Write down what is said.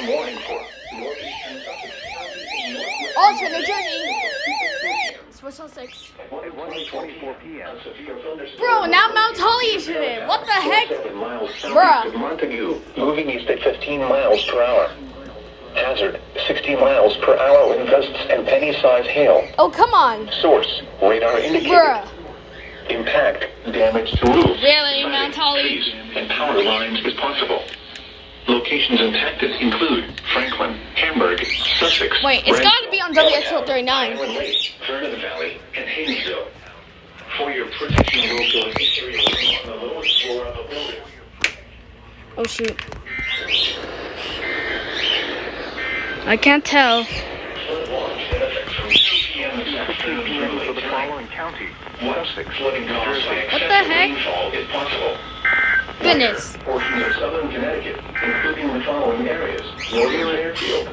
warning for northeastern Sussex County. Alternate journey. Switch on 6. At 1:24 p.m. Bro, now Mount Holly is in it. What the heck? 7 miles southeast Bruh. of Montague, moving east at 15 miles per hour. Hazard, 60 miles per hour wind gusts and penny-sized hail. Oh, come on. Source, radar indicated. Bruh. Impact, damage to roofs, Really, Mount Holly? trees, and power lines is possible. Locations impacted include Franklin, Hamburg, Sussex. Wait, it's gotta be on WXL39. Island Lake, Vernon Valley, and Haynesville. For your protection, roll to a history room on the lowest floor of a building. Oh, shoot. I can't tell. Flood watch in effect from 2 p.m. this afternoon through For late the tonight. following counties: West Sussex, flooding New caused by Jersey. What the excessive heck? rainfall is possible. Goodness. Portions of southern Connecticut, including the following areas: northern Fairfield,